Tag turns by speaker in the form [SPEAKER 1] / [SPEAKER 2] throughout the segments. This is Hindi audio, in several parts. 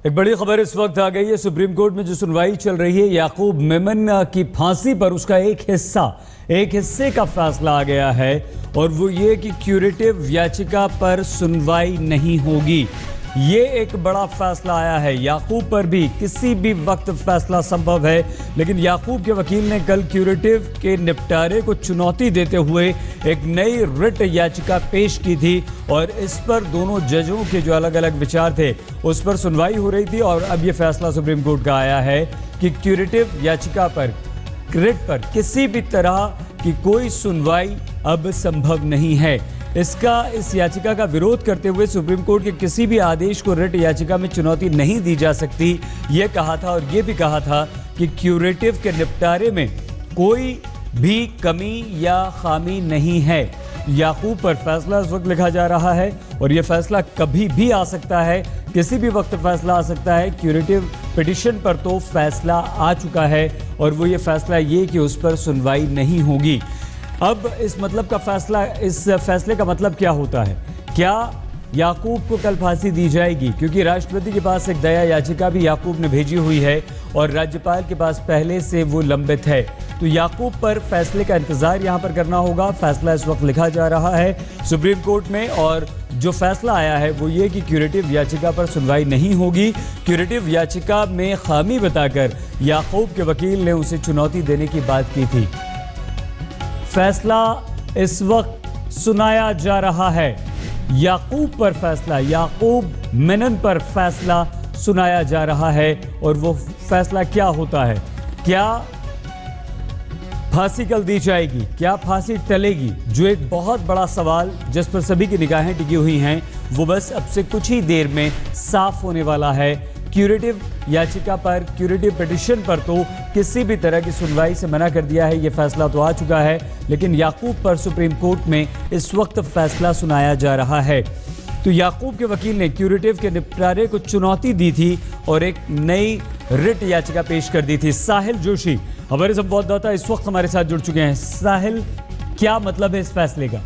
[SPEAKER 1] एक बड़ी खबर इस वक्त आ गई है। सुप्रीम कोर्ट में जो सुनवाई चल रही है याकूब मेमन की फांसी पर, उसका एक हिस्से का फैसला आ गया है और वो ये कि क्यूरेटिव याचिका पर सुनवाई नहीं होगी। ये एक बड़ा फैसला आया है। याकूब पर भी किसी भी वक्त फैसला संभव है, लेकिन याकूब के वकील ने कल क्यूरेटिव के निपटारे को चुनौती देते हुए एक नई रिट याचिका पेश की थी और इस पर दोनों जजों के जो अलग अलग विचार थे उस पर सुनवाई हो रही थी। और अब ये फैसला सुप्रीम कोर्ट का आया है कि क्यूरेटिव याचिका पर, रिट पर किसी भी तरह की कोई सुनवाई अब संभव नहीं है। इस याचिका का विरोध करते हुए सुप्रीम कोर्ट के किसी भी आदेश को रिट याचिका में चुनौती नहीं दी जा सकती, ये कहा था। और ये भी कहा था कि क्यूरेटिव के निपटारे में कोई भी कमी या खामी नहीं है। याकूब पर फैसला इस वक्त लिखा जा रहा है और यह फैसला कभी भी आ सकता है, किसी भी वक्त फैसला आ सकता है। क्यूरेटिव पिटीशन पर तो फैसला आ चुका है और वो ये फैसला ये कि उस पर सुनवाई नहीं होगी। अब इस फैसले का मतलब क्या होता है? क्या याकूब को कल फांसी दी जाएगी? क्योंकि राष्ट्रपति के पास एक दया याचिका भी याकूब ने भेजी हुई है और राज्यपाल के पास पहले से वो लंबित है। तो याकूब पर फैसले का इंतजार यहां पर करना होगा। फैसला इस वक्त लिखा जा रहा है सुप्रीम कोर्ट में और जो फैसला आया है वो ये कि क्यूरेटिव याचिका पर सुनवाई नहीं होगी। क्यूरेटिव याचिका में खामी बताकर याकूब के वकील ने उसे चुनौती देने की बात की थी। फैसला इस वक्त सुनाया जा रहा है। याकूब पर फैसला, याकूब मेनन पर फैसला सुनाया जा रहा है और वो फैसला क्या होता है? क्या फांसी कल दी जाएगी? क्या फांसी टलेगी? जो एक बहुत बड़ा सवाल जिस पर सभी की निगाहें टिकी हुई हैं, वो बस अब से कुछ ही देर में साफ होने वाला है। क्यूरेटिव याचिका पर, क्यूरेटिव पिटीशन पर तो किसी भी तरह की सुनवाई से मना कर दिया है। ये फैसला तो आ चुका है, लेकिन याकूब पर सुप्रीम कोर्ट में इस वक्त फैसला सुनाया जा रहा है। तो याकूब के वकील ने क्यूरेटिव के निपटारे को चुनौती दी थी और एक नई रिट याचिका पेश कर दी थी। साहिल जोशी हमारे संवाददाता इस वक्त हमारे साथ जुड़ चुके हैं। साहिल, क्या मतलब है इस फैसले का?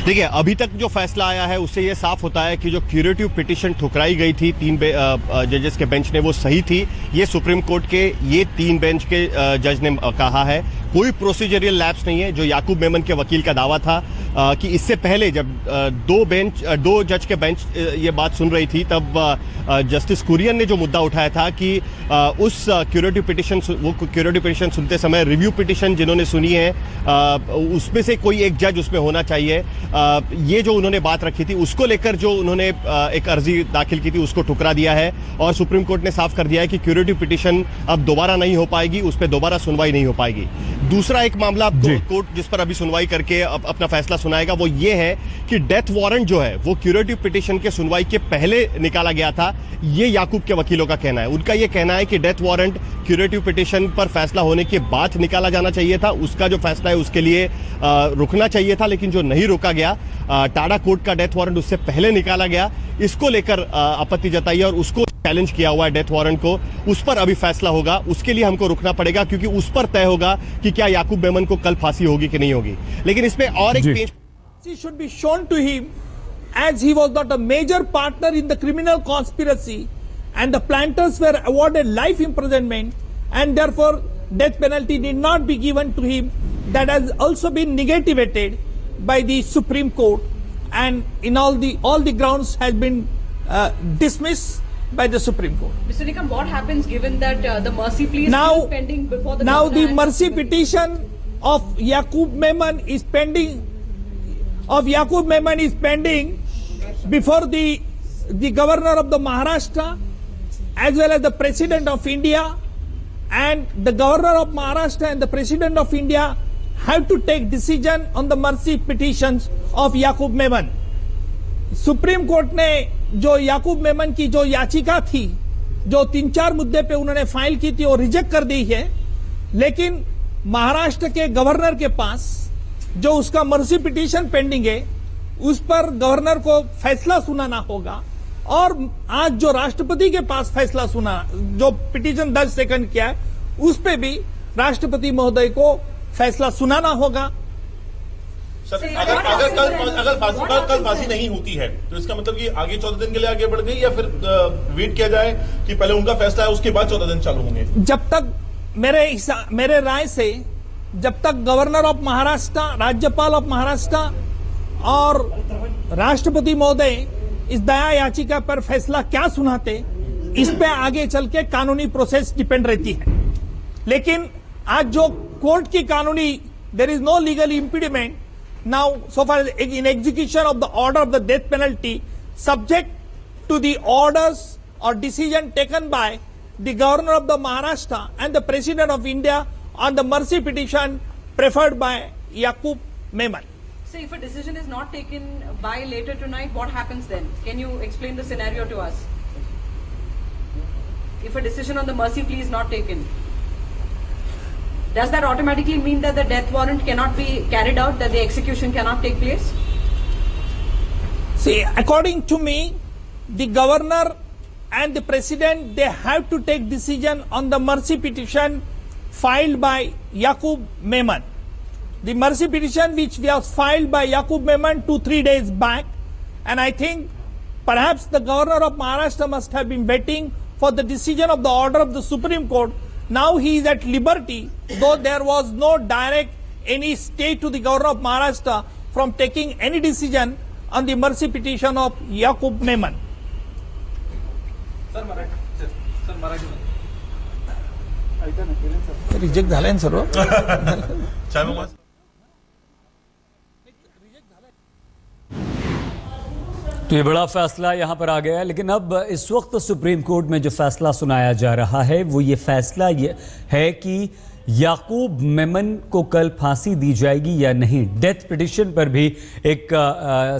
[SPEAKER 2] देखिए, अभी तक जो फैसला आया है उससे ये साफ होता है कि जो क्यूरेटिव पिटीशन ठुकराई गई थी 3 जजेस के बेंच ने, वो सही थी। ये सुप्रीम कोर्ट के ये 3 बेंच के जज ने कहा है। कोई प्रोसीजरल लैप्स नहीं है, जो याकूब मेमन के वकील का दावा था कि इससे पहले जब 2 जज के बेंच ये बात सुन रही थी, तब जस्टिस कुरियन ने जो मुद्दा उठाया था कि उस क्यूरेटिव पिटीशन सुनते समय रिव्यू पिटीशन जिन्होंने सुनी है उसमें से कोई एक जज उसमें होना चाहिए। ये जो उन्होंने बात रखी थी उसको लेकर जो उन्होंने एक अर्जी दाखिल की थी उसको ठुकरा दिया है और सुप्रीम कोर्ट ने साफ कर दिया है कि क्यूरेटिव पिटीशन अब दोबारा नहीं हो पाएगी, उस पर दोबारा सुनवाई नहीं हो पाएगी। दूसरा एक मामला कोर्ट जिस पर अभी सुनवाई करके अपना फैसला सुनाएगा वो ये है कि डेथ वारंट जो है वो क्यूरेटिव पिटीशन के सुनवाई के पहले निकाला गया था। ये याकूब के वकीलों का कहना है। उनका ये कहना है कि डेथ वारंट क्यूरेटिव पिटीशन पर फैसला होने के बाद निकाला जाना चाहिए था। उसका जो फैसला है उसके लिए रुकना चाहिए था, लेकिन जो नहीं रोका गया, टाडा कोर्ट का डेथ वारंट उससे पहले निकाला गया। इसको लेकर आपत्ति जताई है और उसको चैलेंज किया हुआ है डेथ वारंट को। उस पर अभी फैसला होगा, उसके लिए हमको रुकना पड़ेगा क्योंकि उस पर तय होगा कि क्या याकूब मेमन को कल फांसी होगी कि नहीं होगी। लेकिन इसमें और एक
[SPEAKER 3] पेश should be shown to him as he was not a major partner in the criminal conspiracy and the planters were awarded life imprisonment and therefore death penalty did not be given to him. That has also been negated by the Supreme Court and in all the grounds has been dismissed by the Supreme Court.
[SPEAKER 4] Mr. Nikam, what happens given that the mercy plea is still pending before the
[SPEAKER 3] now the mercy petition of Yacob Memon is pending before the governor of the Maharashtra as well as the president of India, and the governor of Maharashtra and the president of India have to take decision on the mercy petitions of Yacob Memon. Supreme court ने जो याकूब मेमन की जो याचिका थी, जो 3-4 मुद्दे पे उन्होंने फाइल की थी, वो रिजेक्ट कर दी है। लेकिन महाराष्ट्र के गवर्नर के पास जो उसका मर्सी पिटीशन पेंडिंग है, उस पर गवर्नर को फैसला सुनाना होगा। और आज जो राष्ट्रपति के पास फैसला सुना, जो पिटीशन 10 सेकंड किया है, उस पे भी राष्ट्रपति महोदय को फैसला सुनाना होगा।
[SPEAKER 5] सर अगर फांसी नहीं होती है तो इसका मतलब कि आगे 14 दिन के लिए आगे बढ़ गई, या फिर वेट किया जाए कि पहले उनका फैसला है उसके बाद 14 दिन चालू होंगे?
[SPEAKER 3] जब तक मेरे राय से जब तक गवर्नर ऑफ महाराष्ट्र, राज्यपाल ऑफ महाराष्ट्र और राष्ट्रपति महोदय इस दया याचिका पर फैसला क्या सुनाते, इस पे आगे चल के कानूनी प्रोसेस डिपेंड रहती है। लेकिन आज जो कोर्ट की कानूनी, there is no legal impediment now so far in execution of the order of the death penalty subject to the orders or decision taken by the governor of the Maharashtra and the president of India on the mercy petition preferred by Yaqub Memon.
[SPEAKER 4] So if a decision is not taken by later tonight, what happens then? Can you explain the scenario to us? If a decision on the mercy plea is not taken, does that automatically mean that the death warrant cannot be carried out, that the execution cannot take place?
[SPEAKER 3] See, according to me, the governor and the president, they have to take decision on the mercy petition filed by Yaqub Memon. The mercy petition which was filed by Yaqub Memon 2-3 days back, and I think perhaps the governor of Maharashtra must have been waiting for the decision of the order of the Supreme Court. Now he is at liberty, though there was no direct any stay to the governor of Maharashtra from taking any decision on the mercy petition of Yaqub Memon. Reject झालाय सर्व.
[SPEAKER 1] तो ये बड़ा फैसला यहाँ पर आ गया है, लेकिन अब इस वक्त सुप्रीम कोर्ट में जो फैसला सुनाया जा रहा है वो ये फैसला ये है कि याकूब मेमन को कल फांसी दी जाएगी या नहीं। डेथ पिटिशन पर भी एक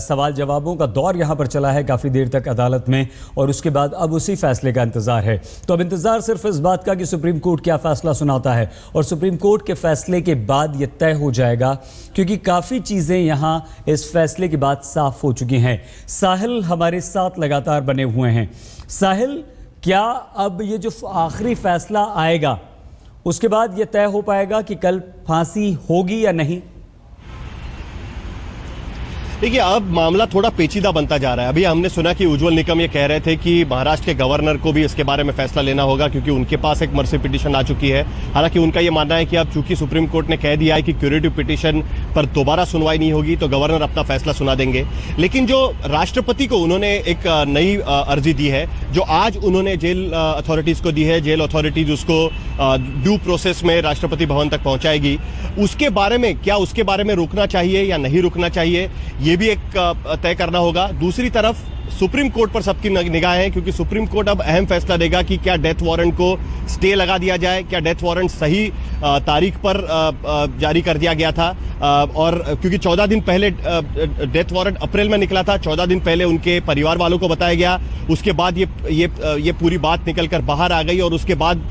[SPEAKER 1] सवाल जवाबों का दौर यहाँ पर चला है काफ़ी देर तक अदालत में, और उसके बाद अब उसी फैसले का इंतज़ार है। तो अब इंतज़ार सिर्फ इस बात का कि सुप्रीम कोर्ट क्या फ़ैसला सुनाता है, और सुप्रीम कोर्ट के फैसले के बाद ये तय हो जाएगा, क्योंकि काफ़ी चीज़ें यहाँ इस फैसले के बाद साफ हो चुकी हैं। साहिल हमारे साथ लगातार बने हुए हैं। साहिल, क्या अब ये जो आखिरी फैसला आएगा उसके बाद यह तय हो पाएगा कि कल फांसी होगी या नहीं?
[SPEAKER 2] देखिए, अब मामला थोड़ा पेचीदा बनता जा रहा है। अभी हमने सुना कि उज्जवल निकम ये कह रहे थे कि महाराष्ट्र के गवर्नर को भी इसके बारे में फैसला लेना होगा, क्योंकि उनके पास एक मर्सी पिटीशन आ चुकी है। हालांकि उनका ये मानना है कि अब चूंकि सुप्रीम कोर्ट ने कह दिया है कि क्यूरेटिव पिटीशन पर दोबारा सुनवाई नहीं होगी, तो गवर्नर अपना फैसला सुना देंगे। लेकिन जो राष्ट्रपति को उन्होंने एक नई अर्जी दी है, जो आज उन्होंने जेल अथॉरिटीज को दी है, जेल अथॉरिटीज उसको ड्यू प्रोसेस में राष्ट्रपति भवन तक पहुंचाएगी, उसके बारे में क्या उसके बारे में रुकना चाहिए या नहीं रुकना चाहिए, ये भी एक तय करना होगा। दूसरी तरफ सुप्रीम कोर्ट पर सबकी निगाह है, क्योंकि सुप्रीम कोर्ट अब अहम फैसला देगा कि क्या डेथ वारंट को स्टे लगा दिया जाए, क्या डेथ वारंट सही तारीख पर जारी कर दिया गया था, और क्योंकि 14 दिन पहले डेथ वारंट अप्रैल में निकला था, 14 दिन पहले उनके परिवार वालों को बताया गया, उसके बाद ये पूरी बात निकलकर बाहर आ गई, और उसके बाद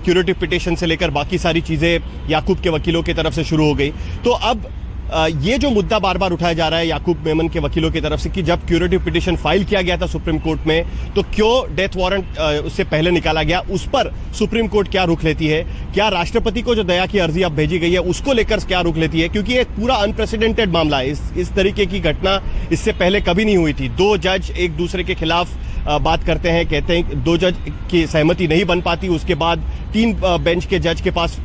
[SPEAKER 2] क्यूरेटिव पिटीशन से लेकर बाकी सारी चीजें याकूब के वकीलों की तरफ से शुरू हो गई। तो अब ये जो मुद्दा बार बार उठाया जा रहा है याकूब मेमन के वकीलों की तरफ से कि जब क्यूरेटिव पिटीशन फाइल किया गया था सुप्रीम कोर्ट में, तो क्यों डेथ वारंट उससे पहले निकाला गया, उस पर सुप्रीम कोर्ट क्या रुख लेती है, क्या राष्ट्रपति को जो दया की अर्जी अब भेजी गई है उसको लेकर क्या रुख लेती है, क्योंकि एक पूरा अनप्रेसिडेंटेड मामला है। इस तरीके की घटना इससे पहले कभी नहीं हुई थी। दो जज एक दूसरे के खिलाफ बात करते हैं, कहते हैं दो जज की सहमति नहीं बन पाती, उसके बाद 3 बेंच के जज के पास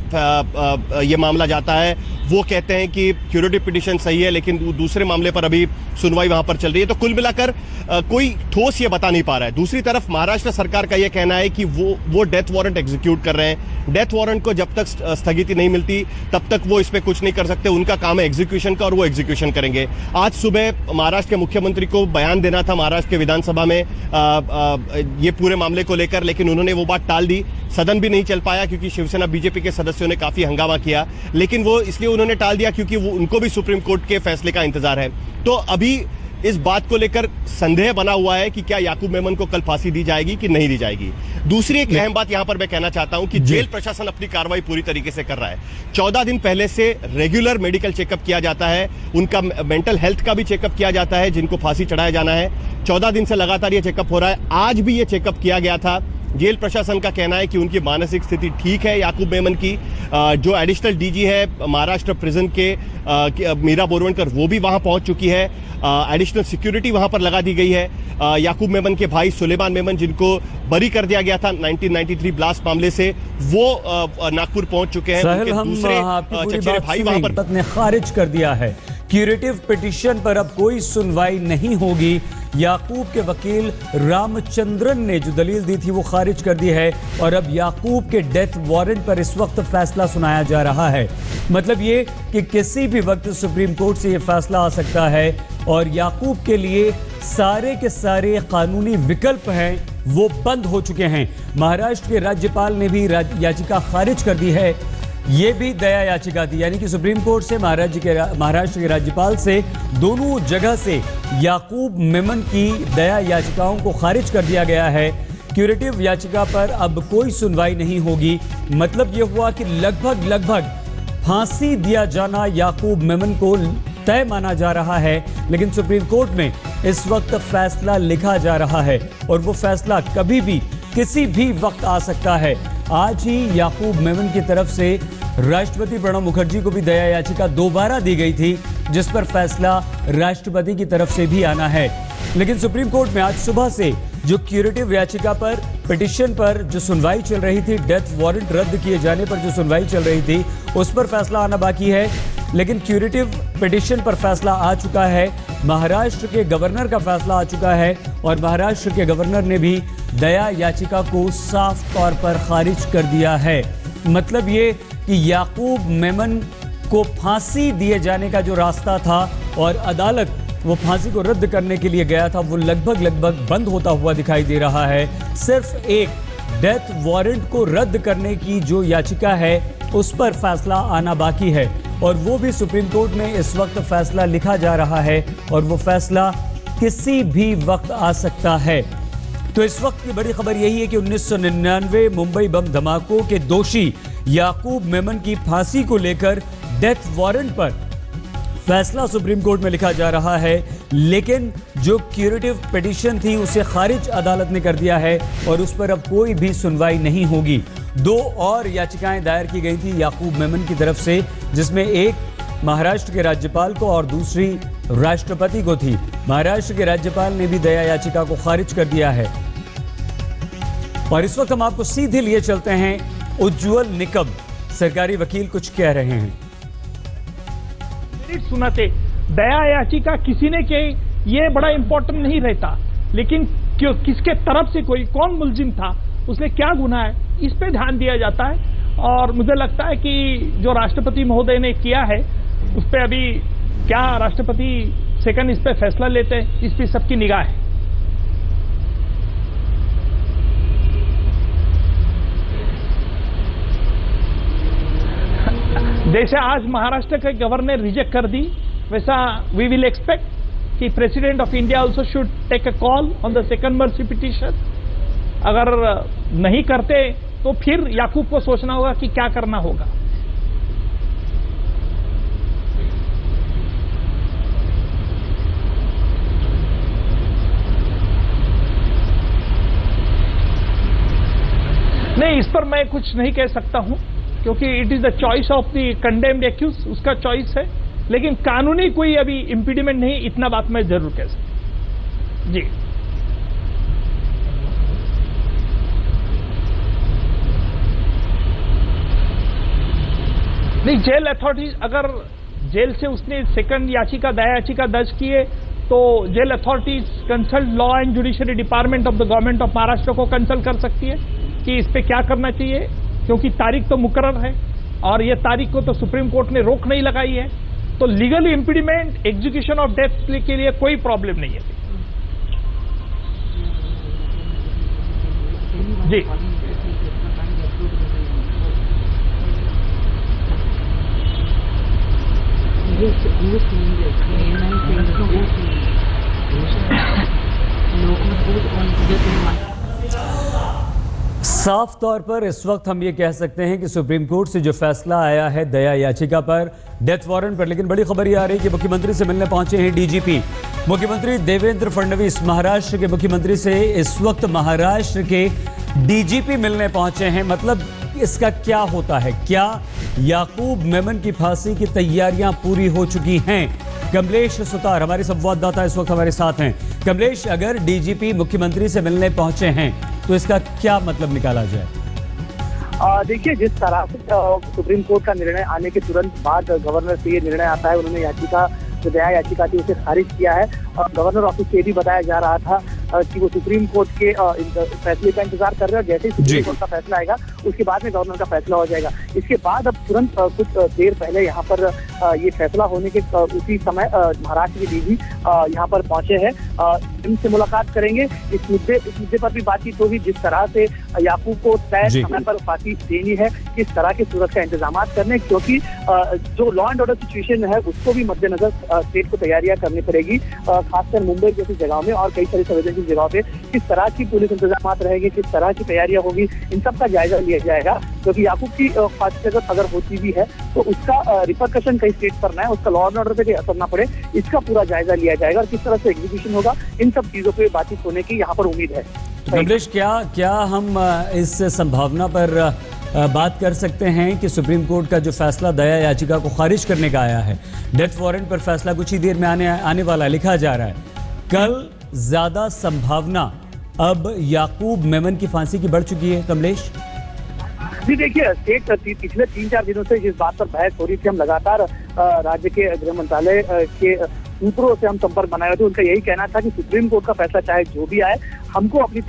[SPEAKER 2] ये मामला जाता है, वो कहते हैं कि क्यूरेटिव पिटीशन सही है, लेकिन दूसरे मामले पर अभी सुनवाई वहां पर चल रही है। तो कुल मिलाकर कोई ठोस ये बता नहीं पा रहा है। दूसरी तरफ महाराष्ट्र सरकार का ये कहना है कि वो डेथ वारंट एग्जीक्यूट कर रहे हैं। डेथ वारंट को जब तक स्थगिति नहीं मिलती तब तक वो इस पे कुछ नहीं कर सकते, उनका काम है एग्जीक्यूशन का, और वो एग्जीक्यूशन करेंगे। आज सुबह महाराष्ट्र के मुख्यमंत्री को बयान देना था महाराष्ट्र के विधानसभा में ये पूरे मामले को लेकर, लेकिन उन्होंने वो बात टाल दी। सदन भी नहीं चल पाया क्योंकि शिवसेना बीजेपी के सदस्यों ने काफी हंगामा किया, लेकिन वो इसलिए उन्होंने टाल दिया क्योंकि वो उनको भी सुप्रीम कोर्ट के फैसले का इंतजार है। तो अभी इस बात को लेकर संदेह बना हुआ है कि क्या याकूब मेमन को कल फांसी दी जाएगी कि नहीं दी जाएगी। दूसरी एक अहम बात यहां पर मैं कहना चाहता हूं कि जेल प्रशासन अपनी कार्रवाई पूरी तरीके से कर रहा है। 14 दिन पहले से रेगुलर मेडिकल चेकअप किया जाता है, उनका मेंटल हेल्थ का भी चेकअप किया जाता है जिनको फांसी चढ़ाया जाना है। 14 दिन से लगातार ये चेकअप हो रहा है। आज भी ये चेकअप किया गया था, जेल प्रशासन का कहना है कि उनकी मानसिक स्थिति ठीक है। याकूब मेमन की जो एडिशनल डीजी है महाराष्ट्र प्रिजन के मीरा बोरवणकर, वो भी वहां पहुंच चुकी है। एडिशनल सिक्योरिटी वहां पर लगा दी गई है। याकूब मेमन के भाई सुलेमान मेमन, जिनको बरी कर दिया गया था 1993 ब्लास्ट मामले से, वो नागपुर पहुंच चुके हैं।
[SPEAKER 1] साहिल,
[SPEAKER 2] उनके
[SPEAKER 1] हम
[SPEAKER 2] दूसरे
[SPEAKER 1] आपकी पूरी
[SPEAKER 2] चचेरे
[SPEAKER 1] बात
[SPEAKER 2] भाई वहां पर
[SPEAKER 1] सुनेंगे। ने खारिज कर दिया है क्यूरेटिव पिटीशन पर अब कोई सुनवाई नहीं होगी। याकूब के वकील रामचंद्रन ने जो दलील दी थी वो खारिज कर दी है और अब याकूब के डेथ वारंट पर इस वक्त फैसला सुनाया जा रहा है। मतलब ये कि किसी भी वक्त सुप्रीम कोर्ट से ये फैसला आ सकता है और याकूब के लिए सारे के सारे कानूनी विकल्प हैं वो बंद हो चुके हैं। महाराष्ट्र के राज्यपाल ने भी याचिका खारिज कर दी है। ये भी दया याचिका थी, यानी कि सुप्रीम कोर्ट से महाराष्ट्र के राज्यपाल से, दोनों जगह से याकूब मेमन की दया याचिकाओं को खारिज कर दिया गया है। क्यूरेटिव याचिका पर अब कोई सुनवाई नहीं होगी। मतलब ये हुआ कि लगभग फांसी दिया जाना याकूब मेमन को तय माना जा रहा है, लेकिन सुप्रीम कोर्ट में इस वक्त फैसला लिखा जा रहा है और वो फैसला कभी भी किसी भी वक्त आ सकता है। आज ही याकूब मेमन की तरफ से राष्ट्रपति प्रणब मुखर्जी को भी दया याचिका दोबारा दी गई थी, जिस पर फैसला राष्ट्रपति की तरफ से भी आना है। लेकिन सुप्रीम कोर्ट में आज सुबह से जो क्यूरेटिव याचिका पर, पिटीशन पर जो सुनवाई चल रही थी, डेथ वारंट रद्द किए जाने पर जो सुनवाई चल रही थी, उस पर फैसला आना बाकी है। लेकिन क्यूरेटिव पिटीशन पर फैसला आ चुका है। महाराष्ट्र के गवर्नर का फैसला आ चुका है और महाराष्ट्र के गवर्नर ने भी दया याचिका को साफ तौर पर खारिज कर दिया है। मतलब ये कि याकूब मेमन को फांसी दिए जाने का जो रास्ता था और अदालत वो फांसी को रद्द करने के लिए गया था, वो लगभग बंद होता हुआ दिखाई दे रहा है। सिर्फ एक डेथ वारंट को रद्द करने की जो याचिका है उस पर फैसला आना बाकी है और वो भी सुप्रीम कोर्ट में इस वक्त फैसला लिखा जा रहा है और वो फैसला किसी भी वक्त आ सकता है। तो इस वक्त की बड़ी खबर यही है कि 1999 मुंबई बम धमाकों के दोषी याकूब मेमन की फांसी को लेकर डेथ वारंट पर फैसला सुप्रीम कोर्ट में लिखा जा रहा है, लेकिन जो क्यूरेटिव पिटीशन थी उसे खारिज अदालत ने कर दिया है और उस पर अब कोई भी सुनवाई नहीं होगी। दो और याचिकाएं दायर की गई थी याकूब मेमन की तरफ से, जिसमें एक महाराष्ट्र के राज्यपाल को और दूसरी राष्ट्रपति को थी। महाराष्ट्र के राज्यपाल ने भी दया याचिका को खारिज कर दिया है। और इस वक्त हम आपको सीधे लिए चलते हैं उज्ज्वल निकम, सरकारी वकील कुछ कह रहे हैं।
[SPEAKER 3] सुनाते दया याचिका किसी ने के ये बड़ा इंपॉर्टेंट नहीं रहता, लेकिन क्यों किसके तरफ से कोई कौन मुलजिम था, उसने क्या गुनाह है, इस पे ध्यान दिया जाता है। और मुझे लगता है कि जो राष्ट्रपति महोदय ने किया है उस पे अभी क्या राष्ट्रपति सेकंड इस पे फैसला लेते हैं, इस पे सबकी निगाह है। जैसे आज महाराष्ट्र के गवर्नर ने रिजेक्ट कर दी, वैसा वी विल एक्सपेक्ट कि president of India also should take a call on the second mercy petition. अगर नहीं करते तो फिर याकूब को सोचना होगा कि क्या करना होगा। नहीं, इस पर मैं कुछ नहीं कह सकता हूं क्योंकि it is the choice of the condemned accused, उसका चॉइस है, लेकिन कानूनी कोई अभी इंपीडिमेंट नहीं, इतना बात मैं जरूर कह सकता जी। नहीं, जेल अथॉरिटीज अगर जेल से उसने सेकंड याचिका दया याचिका दर्ज की है तो jail authorities consult law and judiciary department of the government of Maharashtra को कंसल्ट कर सकती है कि इस पे क्या करना चाहिए, क्योंकि तारीख तो मुकर्रर है और ये तारीख को तो सुप्रीम कोर्ट ने रोक नहीं लगाई है। तो लीगल इंपीडिमेंट एग्जीक्यूशन ऑफ डेथ के लिए कोई प्रॉब्लम नहीं है जी।
[SPEAKER 1] साफ तौर पर इस वक्त हम ये कह सकते हैं कि सुप्रीम कोर्ट से जो फैसला आया है दया याचिका पर, डेथ वारंट पर, लेकिन बड़ी खबर ये आ रही है कि मुख्यमंत्री से मिलने पहुंचे हैं डीजीपी। मुख्यमंत्री देवेंद्र फडणवीस महाराष्ट्र के मुख्यमंत्री से इस वक्त महाराष्ट्र के डीजीपी मिलने पहुंचे हैं, मतलब इसका क्या होता है? क्या याकूब मेमन की फांसी की तैयारियां पूरी हो चुकी हैं? कमलेश सुतार हमारे संवाददाता इस वक्त हमारे साथ हैं। कमलेश, अगर डीजीपी मुख्यमंत्री से मिलने पहुंचे हैं तो इसका क्या मतलब निकाला जाए?
[SPEAKER 6] देखिए, जिस तरह से सुप्रीम कोर्ट का निर्णय आने के तुरंत बाद गवर्नर से ये निर्णय आता है, उन्होंने याचिका जो दया याचिका थी उसे खारिज किया है। गवर्नर ऑफिस से भी बताया जा रहा था कि वो सुप्रीम कोर्ट के फैसले का इंतजार कर रहे हैं। जैसे ही सुप्रीम कोर्ट का फैसला आएगा उसके बाद में गवर्नर का फैसला हो जाएगा। इसके बाद अब तुरंत कुछ देर पहले यहाँ पर ये फैसला होने के उसी समय महाराष्ट्र के डीजी यहाँ पर पहुंचे हैं, इनसे मुलाकात करेंगे। इस मुद्दे पर भी बातचीत होगी, जिस तरह से याकूब को तय समय पर फांसी देनी है, किस तरह के सुरक्षा इंतजाम करने, क्योंकि जो लॉ एंड ऑर्डर सिचुएशन है उसको भी मद्देनजर स्टेट को तैयारियां करनी पड़ेगी, खासकर मुंबई जैसी जगहों में और कई सारी संवेदनशील जगहों पे किस तरह की पुलिस इंतजाम रहेंगे, किस तरह की तैयारियां होगी, इन सब का जायजा लिया जाएगा। क्योंकि याकूब की फांसी अगर होती भी है तो उसका रिपरकशन कई स्टेट पर ना है, उसका लॉ एंड ऑर्डर पे असर ना पड़े, इसका पूरा जायजा लिया जाएगा और किस तरह से एग्जीक्यूशन होगा, इन सब चीजों पे बातचीत होने की यहाँ पर उम्मीद है।
[SPEAKER 1] कमलेश, क्या हम इस संभावना पर बात कर सकते हैं कि सुप्रीम कोर्ट का जो फैसला दया याचिका को खारिज करने का आया है, डेथ वारंट पर फैसला कुछ ही देर में आने वाला लिखा जा रहा है, कल ज्यादा संभावना अब याकूब मेमन की फांसी की बढ़ चुकी है? कमलेश
[SPEAKER 6] जी, देखिए, स्टेट पिछले 3-4 दिनों से जिस बात पर बहस हो रही थी, हम लगातार राज्य के गृह मंत्रालय के सूत्रों से हम संपर्क बनाए थे। उनका यही कहना था कि सुप्रीम कोर्ट का फैसला चाहे जो भी आए, हमको अपनी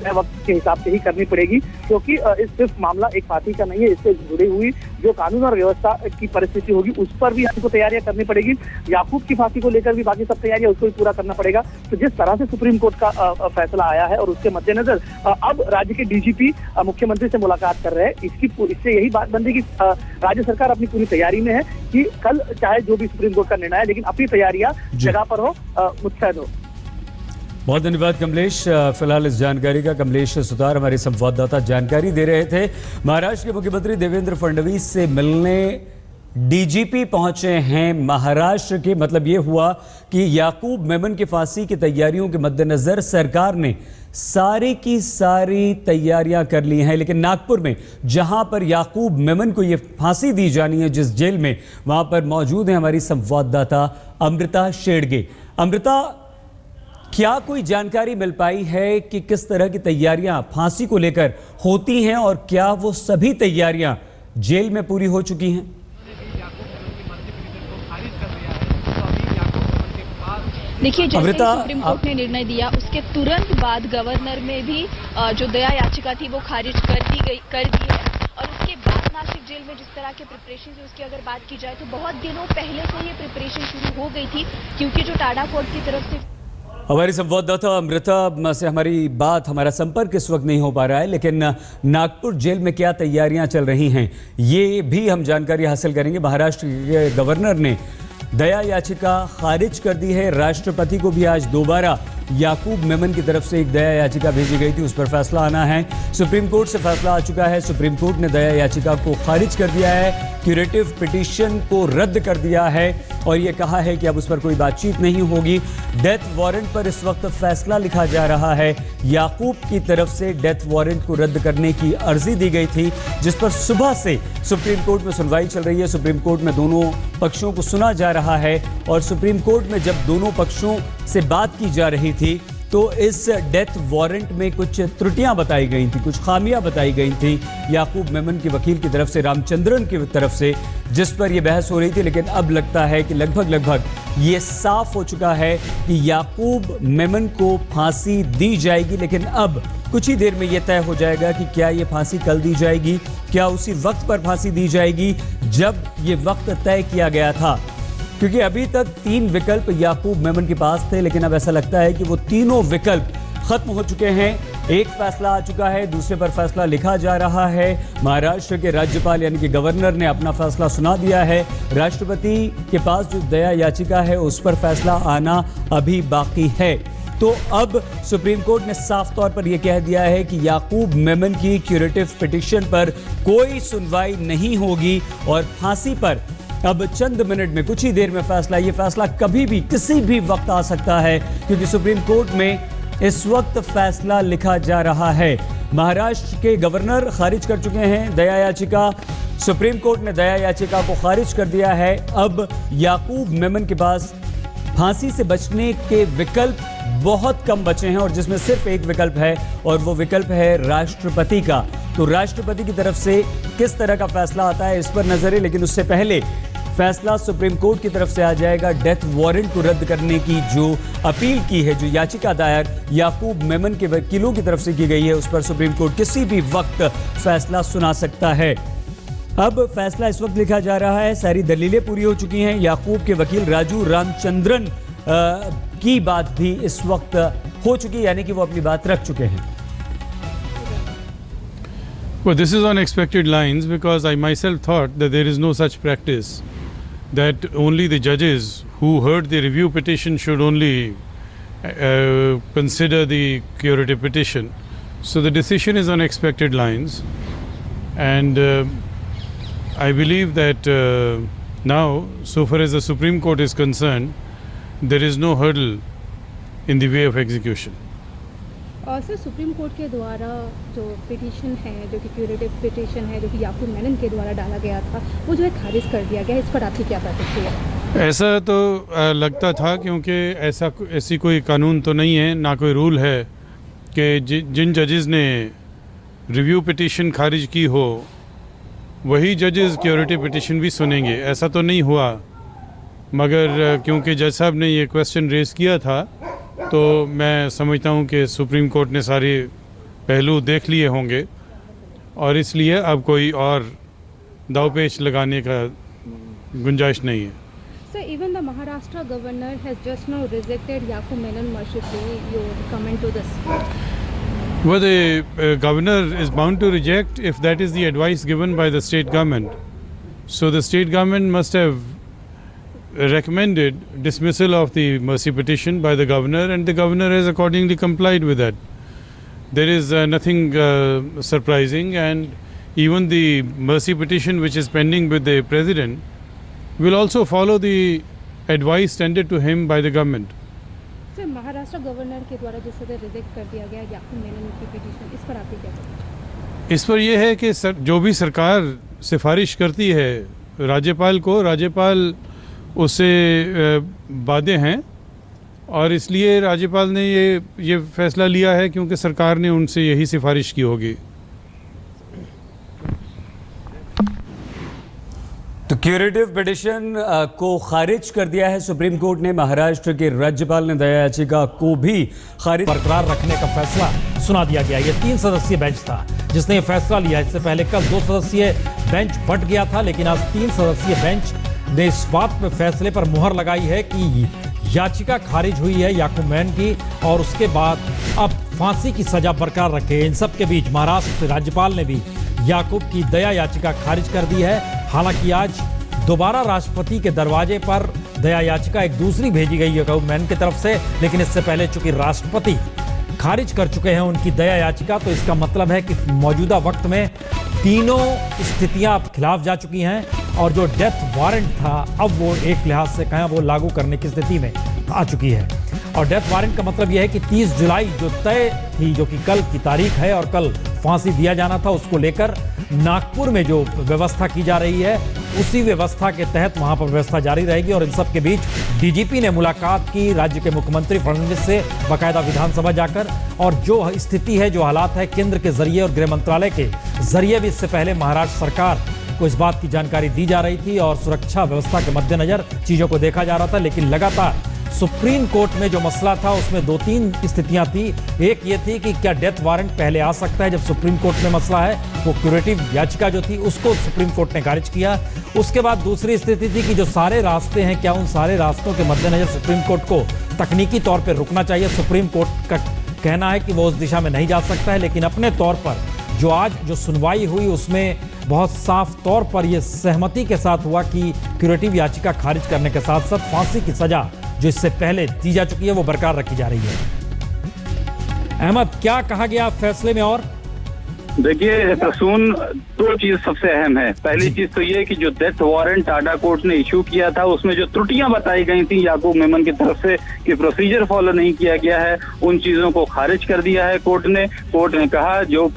[SPEAKER 6] वक्त के हिसाब से ही करनी पड़ेगी, क्योंकि इस सिर्फ मामला एक फांसी का नहीं है, इससे जुड़ी हुई जो कानून और व्यवस्था की परिस्थिति होगी उस पर भी हमको तैयारियां करनी पड़ेगी। याकूब की फांसी को लेकर भी बाकी सब तैयारियां उसको भी पूरा करना पड़ेगा। तो जिस तरह से सुप्रीम कोर्ट का फैसला आया है और उसके मद्देनजर अब राज्य के डीजीपी मुख्यमंत्री से मुलाकात कर रहे हैं, इससे यही बात बनती कि राज्य सरकार अपनी पूरी तैयारी में है कि कल चाहे जो भी सुप्रीम कोर्ट का निर्णय है, लेकिन अपनी तैयारियां जगह पर हो, मुस्तैद हो।
[SPEAKER 1] बहुत धन्यवाद कमलेश। फिलहाल इस जानकारी का कमलेश सुतार हमारे संवाददाता जानकारी दे रहे थे। महाराष्ट्र के मुख्यमंत्री देवेंद्र फडणवीस से मिलने डीजीपी पहुंचे हैं महाराष्ट्र के। मतलब ये हुआ कि याकूब मेमन की फांसी की तैयारियों के मद्देनजर सरकार ने सारी की सारी तैयारियां कर ली हैं, लेकिन नागपुर में जहां पर याकूब मेमन को ये फांसी दी जानी है, जिस जेल में, वहां पर मौजूद है हमारी संवाददाता अमृता शेड़गे। अमृता, क्या कोई जानकारी मिल पाई है कि किस तरह की तैयारियां फांसी को लेकर होती हैं और क्या वो सभी तैयारियां जेल में पूरी हो चुकी हैं?
[SPEAKER 7] देखिए, जैसे सुप्रीम कोर्ट ने निर्णय दिया उसके तुरंत बाद गवर्नर में भी जो दया याचिका थी वो खारिज कर दी है। और उसके बाद नासिक जेल में जिस तरह के प्रिपरेशन है उसकी अगर बात की जाए तो बहुत दिनों पहले से ये प्रिपरेशन शुरू हो गई थी, क्योंकि जो टाडा कोर्ट की तरफ से
[SPEAKER 1] हमारी संवाददाता अमृता से हमारा संपर्क इस वक्त नहीं हो पा रहा है, लेकिन नागपुर जेल में क्या तैयारियां चल रही हैं ये भी हम जानकारी हासिल करेंगे। महाराष्ट्र के गवर्नर ने दया याचिका खारिज कर दी है। राष्ट्रपति को भी आज दोबारा याकूब मेमन की तरफ से एक दया याचिका भेजी गई थी, उस पर फैसला आना है। सुप्रीम कोर्ट से फैसला आ चुका है। सुप्रीम कोर्ट ने दया याचिका को खारिज कर दिया है, क्यूरेटिव पिटीशन को रद्द कर दिया है और ये कहा है कि अब उस पर कोई बातचीत नहीं होगी। डेथ वारंट पर इस वक्त फैसला लिखा जा रहा है। याकूब की तरफ से डेथ वारंट को रद्द करने की अर्जी दी गई थी, जिस पर सुबह से सुप्रीम कोर्ट में सुनवाई चल रही है। सुप्रीम कोर्ट में दोनों पक्षों को सुना जा रहा है और सुप्रीम कोर्ट में जब दोनों पक्षों से बात की जा रही थी तो इस डेथ वारंट में कुछ त्रुटियां बताई गई थी, कुछ खामियां बताई गई थी याकूब मेमन के वकील की तरफ से, रामचंद्रन की तरफ से, जिस पर यह बहस हो रही थी। लेकिन अब लगता है कि लगभग ये साफ हो चुका है कि याकूब मेमन को फांसी दी जाएगी। लेकिन अब कुछ ही देर में यह तय हो जाएगा कि क्या ये फांसी कल दी जाएगी, क्या उसी वक्त पर फांसी दी जाएगी जब ये वक्त तय किया गया था, क्योंकि अभी तक 3 विकल्प याकूब मेमन के पास थे, लेकिन अब ऐसा लगता है कि वो तीनों विकल्प खत्म हो चुके हैं। एक फैसला आ चुका है, दूसरे पर फैसला लिखा जा रहा है। महाराष्ट्र के राज्यपाल यानी कि गवर्नर ने अपना फैसला सुना दिया है। राष्ट्रपति के पास जो दया याचिका है उस पर फैसला आना अभी बाकी है। तो अब सुप्रीम कोर्ट ने साफ तौर पर यह कह दिया है कि याकूब मेमन की क्यूरेटिव पिटीशन पर कोई सुनवाई नहीं होगी और फांसी पर अब चंद मिनट में, कुछ ही देर में फैसला, ये फैसला कभी भी किसी भी वक्त आ सकता है, क्योंकि सुप्रीम कोर्ट में इस वक्त फैसला लिखा जा रहा है। महाराष्ट्र के गवर्नर खारिज कर चुके हैं दया याचिका। सुप्रीम कोर्ट ने दया याचिका को खारिज कर दिया है। अब याकूब मेमन के पास फांसी से बचने के विकल्प बहुत कम बचे हैं और जिसमें सिर्फ एक विकल्प है और वो विकल्प है राष्ट्रपति का। तो राष्ट्रपति की तरफ से किस तरह का फैसला आता है इस पर नजर है, लेकिन उससे पहले फैसला सुप्रीम कोर्ट की तरफ से आ जाएगा। डेथ वारंट को रद्द करने की जो अपील की है, जो याचिका दायर याकूब मेमन के वकीलों की तरफ से की गई है, उस पर सुप्रीम कोर्ट किसी भी वक्त फैसला सुना सकता है। अब फैसला इस वक्त लिखा जा रहा है, सारी दलीलें पूरी हो चुकी हैं। याकूब के वकील राजू रामचंद्रन की बात भी इस वक्त हो चुकी है, यानी कि वो अपनी बात रख चुके हैं।
[SPEAKER 8] Well, this is on expected lines because I myself thought that there is no such practice, that only the judges who heard the review petition should only consider the curative petition. So the decision is on expected lines, and I believe that now, so far as the Supreme Court is concerned, there is no hurdle in the way of execution.
[SPEAKER 9] और सर सुप्रीम कोर्ट के द्वारा जो पिटीशन है, जो कि क्यूरेटिव पिटीशन है, जो कि याकूब मेनन के द्वारा डाला गया था, वो जो है खारिज कर दिया गया। इस पर आपकी क्या प्रतिक्रिया है?
[SPEAKER 8] ऐसा तो लगता था, क्योंकि ऐसी कोई कानून तो नहीं है, ना कोई रूल है कि जिन जजेस ने रिव्यू पिटीशन खारिज की हो वही जजेस क्यूरेटिव पिटीशन भी सुनेंगे। ऐसा तो नहीं हुआ, मगर क्योंकि जज साहब ने ये क्वेश्चन रेज़ किया था तो मैं समझता हूँ कि सुप्रीम कोर्ट ने सारे पहलू देख लिए होंगे और इसलिए अब कोई और दावपेच लगाने का गुंजाइश नहीं है।
[SPEAKER 9] So even the Maharashtra governor has just now rejected Yakub Menon mercifully. Your comment to this?
[SPEAKER 8] Well, the governor is bound to reject if that is the advice given by the state government. So the state government must have recommended dismissal of the mercy petition by the governor, and the governor has accordingly complied with that. There is nothing surprising, and even the mercy petition which is pending with the president will also follow the advice tendered to him by the government.
[SPEAKER 9] Sir Maharashtra governor के द्वारा जिस तरह रिजेक्ट कर दिया गया याकूब मेनन की पिटीशन, इस पर आपकी क्या प्रतिक्रिया?
[SPEAKER 8] इस पर यह है कि जो भी सरकार सिफारिश करती है राज्यपाल को, राज्यपाल उससे बाध्य हैं और इसलिए राज्यपाल ने ये फैसला लिया है क्योंकि सरकार ने उनसे यही सिफारिश की होगी।
[SPEAKER 1] तो क्यूरेटिव पिटीशन को खारिज कर दिया है सुप्रीम कोर्ट ने। महाराष्ट्र के राज्यपाल ने दया याचिका को भी खारिज
[SPEAKER 10] बरकरार रखने का फैसला सुना दिया गया। ये 3 सदस्यीय बेंच था जिसने ये फैसला लिया। इससे पहले कल 2 सदस्यीय बेंच बंट गया था, लेकिन आज 3 सदस्यीय बेंच ने इस बात पे फैसले पर मुहर लगाई है कि याचिका खारिज हुई है याकूब मेनन की और उसके बाद अब फांसी की सजा बरकरार रखे। इन सब के बीच महाराष्ट्र के राज्यपाल ने भी याकूब की दया याचिका खारिज कर दी है। हालांकि आज दोबारा राष्ट्रपति के दरवाजे पर दया याचिका एक दूसरी भेजी गई याकूब मेनन की तरफ से, लेकिन इससे पहले चूंकि राष्ट्रपति खारिज कर चुके हैं उनकी दया याचिका, तो इसका मतलब है कि मौजूदा वक्त में तीनों स्थितियां अब खिलाफ जा चुकी हैं और जो डेथ वारंट था अब वो एक लिहाज से कहें वो लागू करने की स्थिति में आ चुकी है। और डेथ वारंट का मतलब यह है कि 30 जुलाई जो तय थी, जो कि कल की तारीख है और कल फांसी दिया जाना था, उसको लेकर नागपुर में जो व्यवस्था की जा रही है उसी व्यवस्था के तहत वहां पर व्यवस्था जारी रहेगी। और इन सब के बीच डीजीपी ने मुलाकात की राज्य के मुख्यमंत्री फडणवीस से बाकायदा विधानसभा जाकर, और जो स्थिति है, जो हालात है, केंद्र के जरिए और गृह मंत्रालय के जरिए भी इससे पहले महाराष्ट्र सरकार को इस बात की जानकारी दी जा रही थी और सुरक्षा व्यवस्था के मद्देनजर चीज़ों को देखा जा रहा था। लेकिन लगातार सुप्रीम कोर्ट में जो मसला था उसमें 2-3 स्थितियां थी। एक ये थी कि क्या डेथ वारंट पहले आ सकता है, जब सुप्रीम कोर्ट में मसला है, वो क्यूरेटिव याचिका जो थी उसको सुप्रीम कोर्ट ने खारिज किया। उसके बाद दूसरी स्थिति थी कि जो सारे रास्ते हैं, क्या उन सारे रास्तों के मद्देनजर सुप्रीम कोर्ट को तकनीकी तौर पर रुकना चाहिए। सुप्रीम कोर्ट का कहना है कि वो उस दिशा में नहीं जा सकता है, लेकिन अपने तौर पर जो आज जो सुनवाई हुई उसमें बहुत साफ तौर पर यह सहमति के साथ हुआ कि क्यूरेटिव याचिका खारिज करने के साथ साथ फांसी की सजा जो इससे पहले दी जा चुकी है वो बरकरार रखी जा रही है। अहमद, क्या कहा गया फैसले में? और
[SPEAKER 11] देखिए प्रसून, दो चीज सबसे अहम है। पहली चीज तो ये कि जो डेथ वारंट टाडा कोर्ट ने इशू किया था उसमें जो त्रुटियां बताई गई थी याकूब मेमन की तरफ से कि प्रोसीजर फॉलो नहीं किया गया है, उन चीजों को खारिज कर दिया है कोर्ट ने। कोर्ट ने कहा जो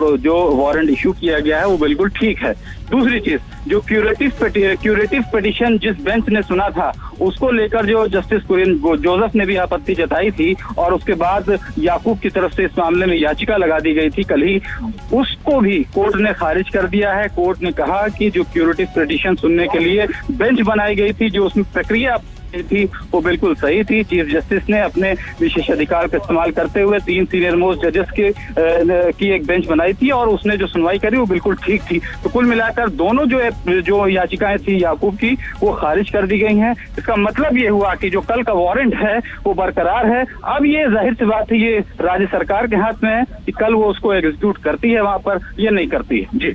[SPEAKER 11] वारंट इशू किया गया है वो बिल्कुल ठीक है। दूसरी चीज, जो क्यूरेटिव पिटीशन जिस बेंच ने सुना था उसको लेकर जो जस्टिस कुरियन जोसेफ ने भी आपत्ति जताई थी और उसके बाद याकूब की तरफ से इस मामले में याचिका लगा दी गई थी कल ही, उसको भी कोर्ट ने खारिज कर दिया है। कोर्ट ने कहा कि जो क्यूरेटिव पिटीशन सुनने के लिए बेंच बनाई गई थी, जो उसमें प्रक्रिया थी वो बिल्कुल सही थी। चीफ जस्टिस ने अपने विशेषाधिकार का इस्तेमाल करते हुए 3 सीनियर मोस्ट जजेस की एक बेंच बनाई थी और उसने जो सुनवाई करी वो बिल्कुल ठीक थी। तो कुल मिलाकर दोनों जो याचिकाएं थी याकूब की वो खारिज कर दी गई हैं। इसका मतलब ये हुआ कि जो कल का वारंट है वो बरकरार है। अब ये जाहिर सी बात है, ये राज्य सरकार के हाथ में है कि कल वो उसको एग्जीक्यूट करती है वहां पर, ये नहीं करती है। जी,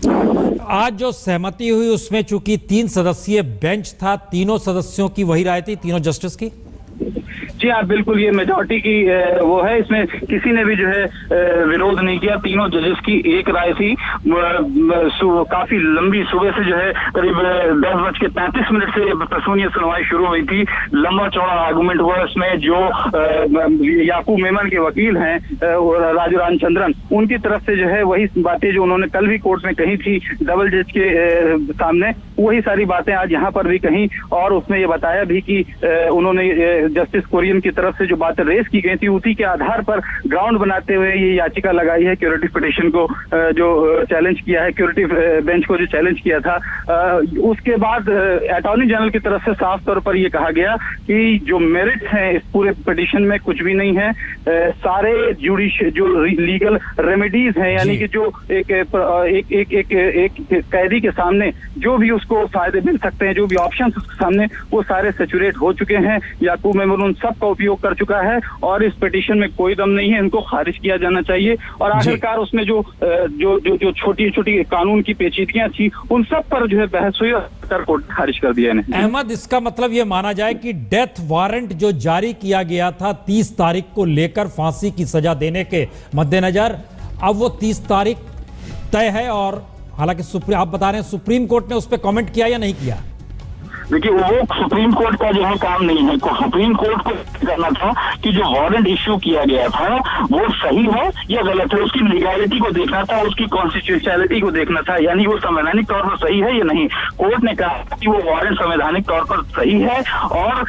[SPEAKER 10] आज जो सहमति हुई उसमें चूंकि 3 सदस्यीय बेंच था, तीनों सदस्यों की वही राय थी, तीनों जस्टिस की।
[SPEAKER 11] जी हाँ, बिल्कुल ये मेजॉरिटी की वो है, इसमें किसी ने भी जो है विरोध नहीं किया। तीनों जजेस की एक राय थी। काफी लंबी सुबह से जो है करीब 10:35 से प्रसून ये सुनवाई शुरू हुई थी। लंबा चौड़ा आर्गूमेंट हुआ। इसमें जो याकूब मेमन के वकील हैं राजू रामचंद्रन, उनकी तरफ से जो है वही बातें जो उन्होंने कल भी कोर्ट में कही थी डबल जज के सामने, वही सारी बातें आज यहाँ पर भी कही और उसमें ये बताया भी कि उन्होंने जस्टिस कुरियन की तरफ से जो बातें रेस की गई थी उसी के आधार पर ग्राउंड बनाते हुए ये याचिका लगाई है। क्यूरेटिव पिटीशन को जो चैलेंज किया है, क्यूरेटिव बेंच को जो चैलेंज किया था, उसके बाद अटॉर्नी जनरल की तरफ से साफ तौर पर ये कहा गया कि जो मेरिट्स हैं इस पूरे पिटीशन में कुछ भी नहीं है। सारे जो लीगल रेमेडीज हैं, यानी कि जो एक कैदी के सामने जो भी उसको फायदे मिल सकते हैं, जो भी ऑप्शन उसके सामने, वो सारे सेचुरेट हो चुके हैं। याकूब मेमन उन सब का उपयोग कर चुका है और इस पिटीशन में कोई दम नहीं है, इनको खारिज किया जाना चाहिए। और आखिरकार उसमें जो छोटी छोटी कानून की पेचीदगियां थी उन सब पर जो है बहस हुई और कोर्ट खारिज कर दिया है।
[SPEAKER 10] अहमद, इसका मतलब यह माना जाए कि डेथ वारंट जो जारी किया गया था 30 तारीख को लेकर फांसी की सजा देने के मद्देनजर, अब वो 30 तारीख तय है और हालांकि आप बता रहे हैं सुप्रीम कोर्ट ने उस पर कमेंट किया या नहीं किया?
[SPEAKER 11] देखिए, वो सुप्रीम कोर्ट का जो है काम नहीं है। सुप्रीम कोर्ट को करना था कि जो वारंट इश्यू किया गया था वो सही है या गलत है, उसकी लीगैलिटी को देखना था, उसकी कॉन्स्टिट्यूशनैलिटी को देखना था, यानी वो संवैधानिक तौर पर सही है या नहीं। कोर्ट ने कहा कि वो वारंट संवैधानिक तौर पर सही है और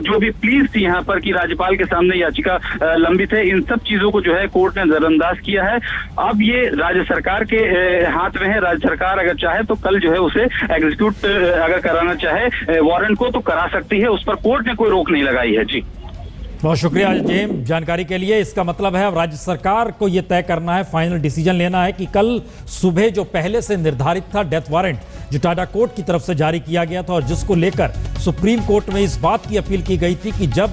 [SPEAKER 11] जो भी प्लीज थी यहाँ पर कि राज्यपाल के सामने याचिका लंबित है, इन सब चीजों को जो है कोर्ट ने नजरअंदाज किया है। अब ये राज्य सरकार के हाथ में है। राज्य सरकार अगर चाहे तो कल जो है उसे एग्जीक्यूट अगर कराना चाहे वारंट को तो करा सकती है, उस पर कोर्ट ने कोई रोक नहीं लगाई है। जी,
[SPEAKER 10] बहुत शुक्रिया जेम जानकारी के लिए। इसका मतलब है अब राज्य सरकार को यह तय करना है, फाइनल डिसीजन लेना है कि कल सुबह जो पहले से निर्धारित था डेथ वारंट जो टाडा कोर्ट की तरफ से जारी किया गया था और जिसको लेकर सुप्रीम कोर्ट में इस बात की अपील की गई थी कि जब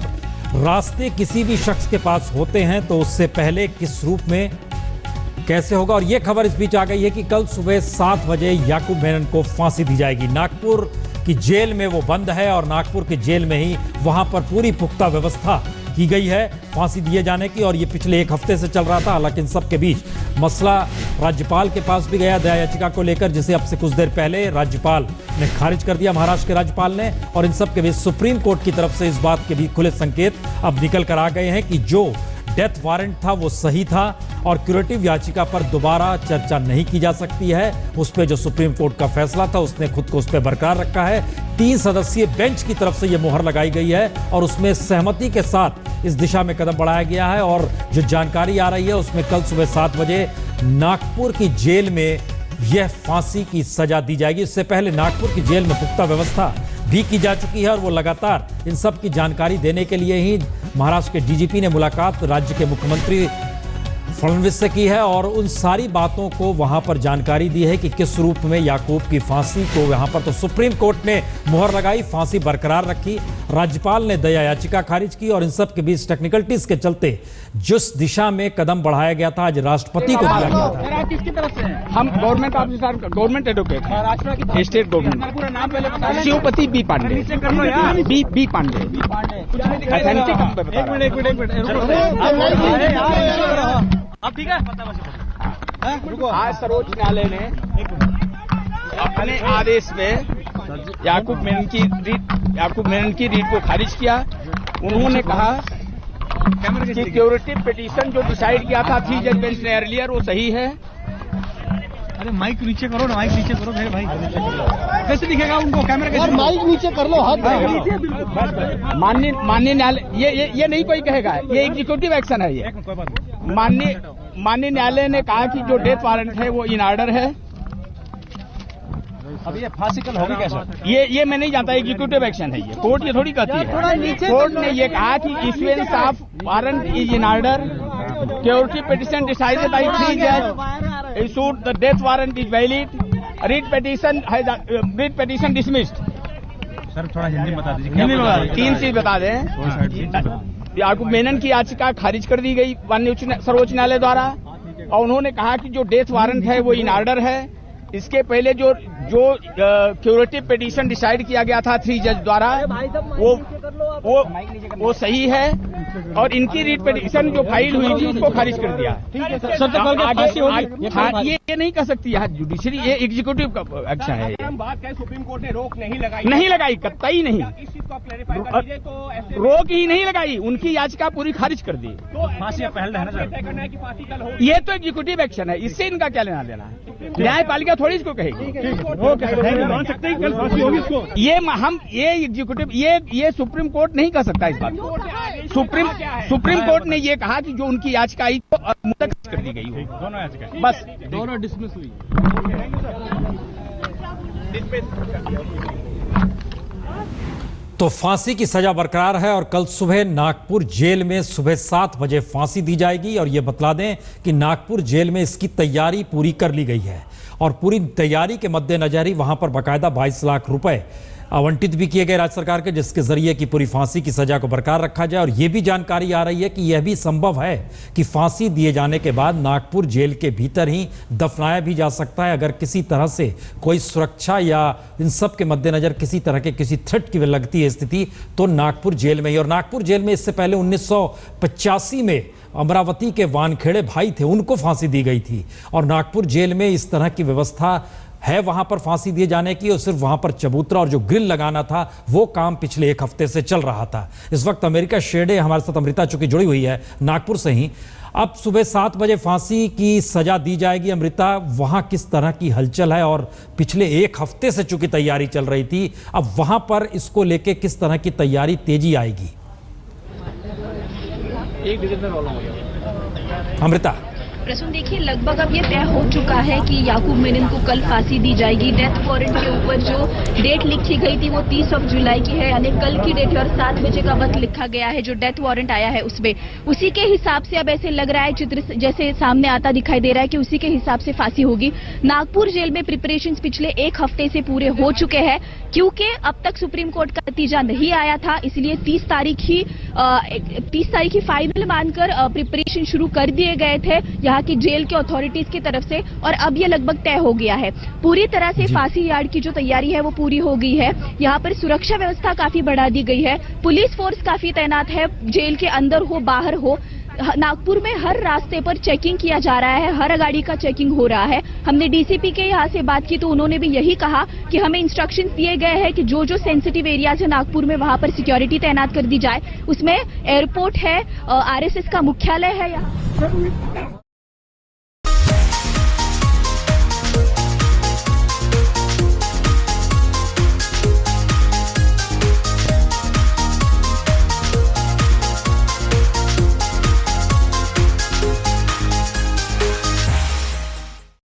[SPEAKER 10] रास्ते किसी भी शख्स के पास होते हैं तो उससे पहले किस रूप में कैसे होगा। और यह खबर इस बीच आ गई है कि कल सुबह 7 बजे याकूब मेनन को फांसी दी जाएगी। नागपुर की जेल में वो बंद है और नागपुर की जेल में ही वहां पर पूरी पुख्ता व्यवस्था की गई है फांसी दिए जाने की और ये पिछले 1 हफ्ते से चल रहा था। हालांकि इन सब के बीच मसला राज्यपाल के पास भी गया दया याचिका को लेकर, जिसे अब से कुछ देर पहले राज्यपाल ने खारिज कर दिया, महाराष्ट्र के राज्यपाल ने। और इन सब के बीच सुप्रीम कोर्ट की तरफ से इस बात के भी खुले संकेत अब निकल कर आ गए हैं कि जो डेथ वारंट था वो सही था और क्यूरेटिव याचिका पर दोबारा चर्चा नहीं की जा सकती है। उस पर जो सुप्रीम कोर्ट का फैसला था उसने खुद को उस पर बरकरार रखा है। 3 सदस्यीय बेंच की तरफ से यह मोहर लगाई गई है और उसमें सहमति के साथ इस दिशा में कदम बढ़ाया गया है। और जो जानकारी आ रही है उसमें कल सुबह 7 बजे नागपुर की जेल में यह फांसी की सजा दी जाएगी। इससे पहले नागपुर की जेल में पुख्ता व्यवस्था भी की जा चुकी है और वो लगातार इन सब की जानकारी देने के लिए ही महाराष्ट्र के डीजीपी ने मुलाकात राज्य के मुख्यमंत्री फडणवीस से की है और उन सारी बातों को वहां पर जानकारी दी है कि किस रूप में याकूब की फांसी को वहां पर तो सुप्रीम कोर्ट ने मुहर लगाई, फांसी बरकरार रखी, राज्यपाल ने दया याचिका खारिज की और इन सब के बीच टेक्निकलिटीज के चलते जिस दिशा में कदम बढ़ाया गया था आज राष्ट्रपति को दिया गया था।
[SPEAKER 12] किसकी तरफ से हम government officer, government advocate, state government, पूरा नाम पहले शिवपति बी पांडे, बी पांडे। अब ठीक है। आज सर्वोच्च न्यायालय ने अपने आदेश में याकूब मेनन की रीट को खारिज किया। उन्होंने कहा कि क्यूरेटिव पिटीशन जो डिसाइड किया था 3 जज बेंच ने अर्लियर वो सही है।
[SPEAKER 13] अरे माइक नीचे करो ना, माइक नीचे करो मेरे भाई, कैसे दिखेगा उनको कैमरा कैसे? माइक नीचे कर लो, हाथ
[SPEAKER 12] माननीय न्यायालय ये नहीं कोई कहेगा, ये एग्जीक्यूटिव एक्शन है। ये माननीय न्यायालय ने कहा कि जो डेथ वारंट है वो इन ऑर्डर है।
[SPEAKER 13] अब ये फांसी कल होगी कैसे?
[SPEAKER 12] ये मैं नहीं जानता, एग्जीक्यूटिव एक्शन है ये, कोर्ट ये थोड़ी कहती है। कोर्ट ने ये कहा कि issuance of warrant is in order, curative petition decided by 3 जज, issued the death warrant is valid, writ petition dismissed।
[SPEAKER 13] Sir थोड़ा हिंदी बता दीजिए।
[SPEAKER 12] 3 चीज बता दें। याकूब मेनन की याचिका खारिज कर दी गई माननीय सर्वोच्च न्यायालय द्वारा, और उन्होंने कहा कि जो डेथ वारंट है वो इन ऑर्डर है। इसके पहले जो क्यूरेटिव पिटीशन डिसाइड किया गया था 3 जज द्वारा वो सही है, और इनकी रीट पिटीशन जो फाइल हुई थी उसको खारिज कर दिया। ये नहीं कर सकती है जुडिशरी, ये एग्जीक्यूटिव का एक्शन है।
[SPEAKER 13] सुप्रीम कोर्ट ने रोक
[SPEAKER 12] नहीं लगाई, कतई नहीं, रोक ही नहीं लगाई, उनकी याचिका पूरी खारिज कर दी।
[SPEAKER 13] फांसी पहल है ना सर?
[SPEAKER 12] ये तो एग्जीक्यूटिव एक्शन है, इससे इनका क्या लेना देना है? न्यायपालिका थोड़ी इसको कहेगी।
[SPEAKER 13] मान सकते हैं कल फांसी होगी इसको?
[SPEAKER 12] ये एग्जीक्यूटिव ये सुप्रीम कोर्ट नहीं कर सकता इस बात को। सुप्रीम कोर्ट ने ये कहा कि जो उनकी याचिका आई तो मुस्तक कर दी गई हो,
[SPEAKER 13] दोनों याचिका
[SPEAKER 12] बस
[SPEAKER 13] दोनों डिसमिस हुई।
[SPEAKER 10] तो फांसी की सजा बरकरार है और कल सुबह नागपुर जेल में सुबह 7 बजे फांसी दी जाएगी। और ये बतला दें कि नागपुर जेल में इसकी तैयारी पूरी कर ली गई है, और पूरी तैयारी के मद्देनजर ही वहां पर बाकायदा 22 लाख रुपए आवंटित भी किए गए राज्य सरकार के, जिसके जरिए कि पूरी फांसी की सजा को बरकरार रखा जाए। और यह भी जानकारी आ रही है कि यह भी संभव है कि फांसी दिए जाने के बाद नागपुर जेल के भीतर ही दफनाया भी जा सकता है, अगर किसी तरह से कोई सुरक्षा या इन सब के मद्देनजर किसी तरह के किसी थ्रेट की लगती है स्थिति, तो नागपुर जेल में ही। और नागपुर जेल में इससे पहले 1985 में अमरावती के वानखेड़े भाई थे, उनको फांसी दी गई थी। और नागपुर जेल में इस तरह की व्यवस्था है वहां पर फांसी दिए जाने की, और सिर्फ वहां पर चबूतरा और जो ग्रिल लगाना था वो काम पिछले 1 हफ्ते से चल रहा था। इस वक्त अमेरिका शेडे हमारे साथ अमृता चूंकि जुड़ी हुई है नागपुर से ही। अब सुबह 7 बजे फांसी की सजा दी जाएगी। अमृता, वहां किस तरह की हलचल है, और पिछले 1 हफ्ते से चूंकि तैयारी चल रही थी, अब वहां पर इसको लेके किस तरह की तैयारी तेजी आएगी? अमृता।
[SPEAKER 7] प्रसून, देखिए लगभग अब ये तय हो चुका है कि याकूब मेनन को कल फांसी दी जाएगी। डेथ वारंट के ऊपर जो डेट लिखी गई थी वो 30 जुलाई की है, यानी कल की डेट है, और 7 बजे का वक्त लिखा गया है जो डेथ वारंट आया है उसमें। उसी के हिसाब से अब ऐसे लग रहा है, चित्र जैसे सामने आता दिखाई दे रहा है कि उसी के हिसाब से फांसी होगी। नागपुर जेल में प्रिपरेशंस पिछले 1 हफ्ते से पूरे हो चुके हैं, क्योंकि अब तक सुप्रीम कोर्ट का नतीजा नहीं आया था, इसलिए 30 तारीख ही फाइनल मानकर प्रिपरेशन शुरू कर दिए गए थे यहाँ की जेल के अथॉरिटीज की तरफ से, और अब ये लगभग तय हो गया है। पूरी तरह से फांसी यार्ड की जो तैयारी है वो पूरी हो गई है। यहाँ पर सुरक्षा व्यवस्था काफी बढ़ा दी गई है, पुलिस फोर्स काफी तैनात है, जेल के अंदर हो बाहर हो। नागपुर में हर रास्ते पर चेकिंग किया जा रहा है, हर गाड़ी का चेकिंग हो रहा है। हमने डीसीपी के यहाँ से बात की तो उन्होंने भी यही कहा कि हमें इंस्ट्रक्शंस दिए गए हैं कि जो जो सेंसिटिव एरियाज है नागपुर में वहां पर सिक्योरिटी तैनात कर दी जाए। उसमें एयरपोर्ट है, आरएसएस का मुख्यालय है यहाँ।